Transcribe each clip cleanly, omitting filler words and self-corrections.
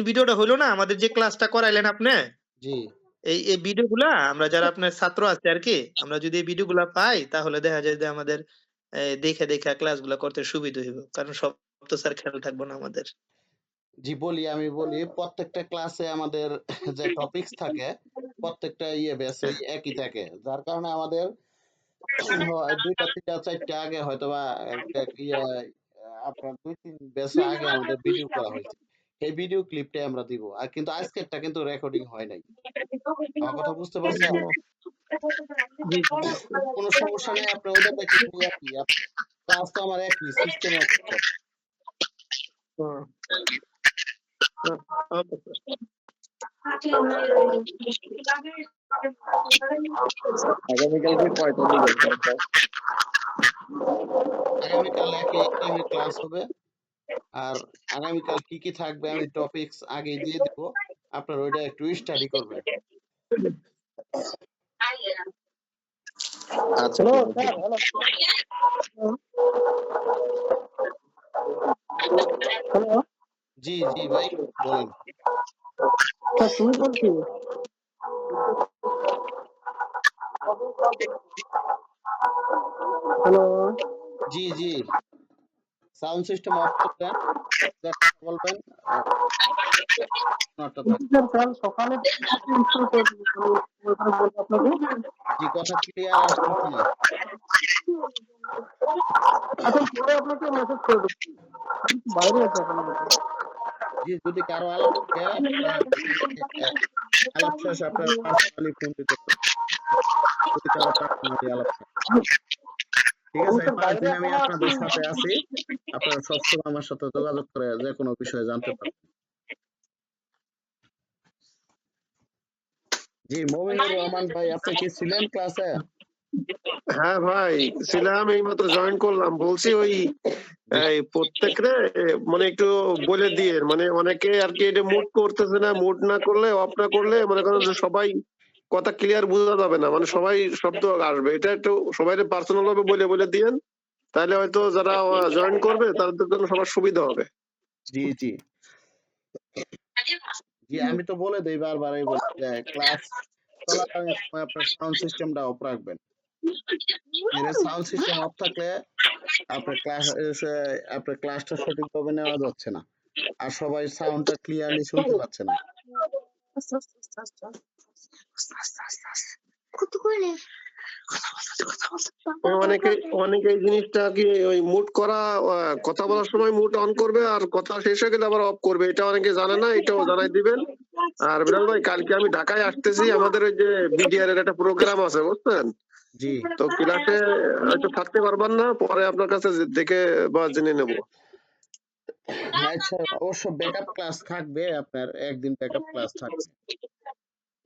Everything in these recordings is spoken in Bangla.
ভিডিওটা হলো না আমাদের যে ক্লাসটা করাইলেন আপনি, জি এই ভিডিওগুলা আমরা যারা আপনার ছাত্র আছে আরকি, আমরা যদি এই ভিডিওগুলা পাই তাহলে দেখা যায় যে আমাদের দেখে ক্লাসগুলা করতে সুবিধা হইব। কারণ সব তো স্যার খেয়াল থাকবো না আমাদের। জি আমি বলি প্রত্যেকটা ক্লাসে আমাদের যে টপিকস থাকে প্রত্যেকটা ব্যাচে হ্যাঁ, একই থাকে, যার কারণে আমাদের হয় দুইটা তিনটা চারটা আগে হয়তো বা একটা আপনার দুই তিন ব্যাচে আগে আমাদের ভিডিও করা হয়েছে, এই ভিডিও ক্লিপটাই আমরা দিব। আর কিন্তু আজকেরটা কিন্তু রেকর্ডিং হয় নাই। আমার কথা বুঝতে পারছেন? জি, জি। কোনো সমস্যা নেই, আপনি ওইটা দেখে একই ক্লাস তো আমার একই সিস্টেম একই সব। হুম, হুম, ওকে স্যার। আগামীকালকে কয়টা নিবেন স্যার? আগামীকাল একই টাইমে ক্লাস হবে। আর আগামীকাল কি কি থাকবে আমি টপিকস আগে দিয়ে দেব, আপনারা ওইটা একটু স্টাডি করবেন। আচ্ছা হ্যালো ঠিক আছে। স্যার, হ্যালো হ্যালো জি ভাই বলেন। স্যার, তুমি বলছি। Hello G sound system of করবেন, যা কথা বলবেন শোনাটা থাকবে। স্যার, কাল সকালে ইনস্টল করে দেবো, ওখানে বলবো আপনাকে। জি কথা ক্লিয়ার আসতেছে না। আচ্ছা, পরে আপনাকে মেসেজ করে দেবো। আমি তো বাইরে আছি এখন আমাকে। জি যদি কারো আলাপ থাকে আপনারা আলাপ শেষে আপনারা পার্সোনালি ফোন দিতে পারেন, যদি কারো পার্সোনালি আলাপ থাকে। ঠিক আমি আছে, এই স্যার 5 বাইরে দিন আমি এখনো আছি। আপনাদের সাথে আছি, আপনারা সবসময় আমার সাথে যোগাযোগ করে যে কোনো বিষয়ে জানতে পারেন। জি মমিনুর রহমান ভাই, আপনি কি ছিলেন ক্লাসে? হ্যাঁ ভাই, ছিলাম, এইমাত্র জয়েন করলাম। বলছি ওই জি এই প্রত্যেকরে মানে একটু বলে দিয়ে, মানে অনেকে আর কি এটা মুড করতেছে না, মুড না করলে অফ না করলে মনে করেন যে সবাই কথা ক্লিয়ার বোঝা যাবে না, মানে সবাই শব্দ আসবে, এটা একটু সবাই পার্সোনাল ভাবে বলে বলে দিয়েন, তাহলে হয়তো যারা জয়েন করবে তাদের জন্য সবার সুবিধা হবে। জি আমি তো বলে দেই বারবারই বলি যে ক্লাস চলাকালীন সময় আপনার সাউন্ড সিস্টেমটা অফ রাখবেন। এর সাউন্ড সিস্টেম অফ থাকলে আপনার ক্লাসটা সঠিকভাবে নেওয়া যাচ্ছে না, আর সবাই সাউন্ডটা ক্লিয়ারলি শুনতে পাচ্ছে না। অনেকে অনেকে এই জিনিসটা কি ওই মুড করা, কথা বলার সময় মুড অন করবে আর কথা শেষ হয়ে গেলে আবার অফ করবে, এটা অনেকে জানে না, এটাও জানাই দিবেন। আর বিলাল ভাই, কালকে আমি ঢাকায় আসতেছি, আমাদের ওই যে বিডিআর এর একটা প্রোগ্রাম আছে বুঝছেন, জি তো ক্লাসে হয়তো থাকতে পারবেন না, পরে আপনার কাছে দেখে বা জেনে নেব। আচ্ছা, অবশ্য ব্যাকআপ ক্লাস থাকবে, আপনার একদিন ব্যাকআপ ক্লাস থাকবে,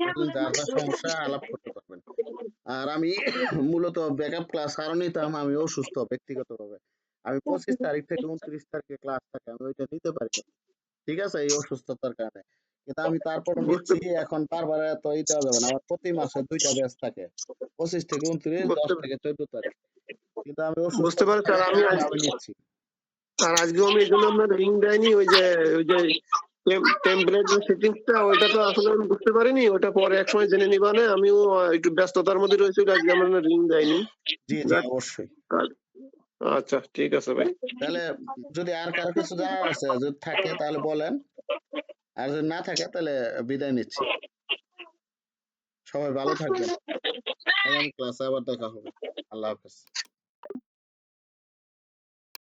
ওদিন যার যা সমস্যা আলাপ করতে পারবেন। আর আমি মূলত ব্যাকআপ ক্লাস কারণ নিতাম, আমি অসুস্থ ব্যক্তিগতভাবে, আমি 25 তারিখ থেকে 29 তারিখে ক্লাস থাকে, আমি ওইটা নিতে পারি না। ঠিক আছে, এই অসুস্থতার কারণে। কিন্তু আমি তারপরও বুঝতে নিচ্ছি, এখন বারবার এত দেওয়া যাবে না, আমার প্রতি মাসে দুইটা ব্যাচ থাকে, 25 থেকে 29, বুঝতে 10 থেকে 14 তারিখ। কিন্তু আমি বুঝতে অসুস্থতার পারছি। আর আমি কারণে আমি নিচ্ছি। আর আজকেও আমি এই জন্য আপনার রিং দেয়নি, ওই যে টেমপ্লেট যে সেটিংসটা, ওইটা তো আসলে আমি বুঝতে পারিনি, ওটা পরে এক সময় জেনে নিবানে, আমিও একটু ব্যস্ততার মধ্যে রয়েছি, আজকে আমার রিং দেয়নি। জি যাক, অবশ্যই। আচ্ছা ঠিক আছে ভাই। তাহলে যদি আর কারো কিছু জানার আছে, যদি থাকে তাহলে বলেন, আর যদি না থাকে তাহলে বিদায় নিচ্ছি। সবাই ভালো থাকবেন, আগামী ক্লাসে আবার দেখা হবে। আল্লাহ হাফেজ।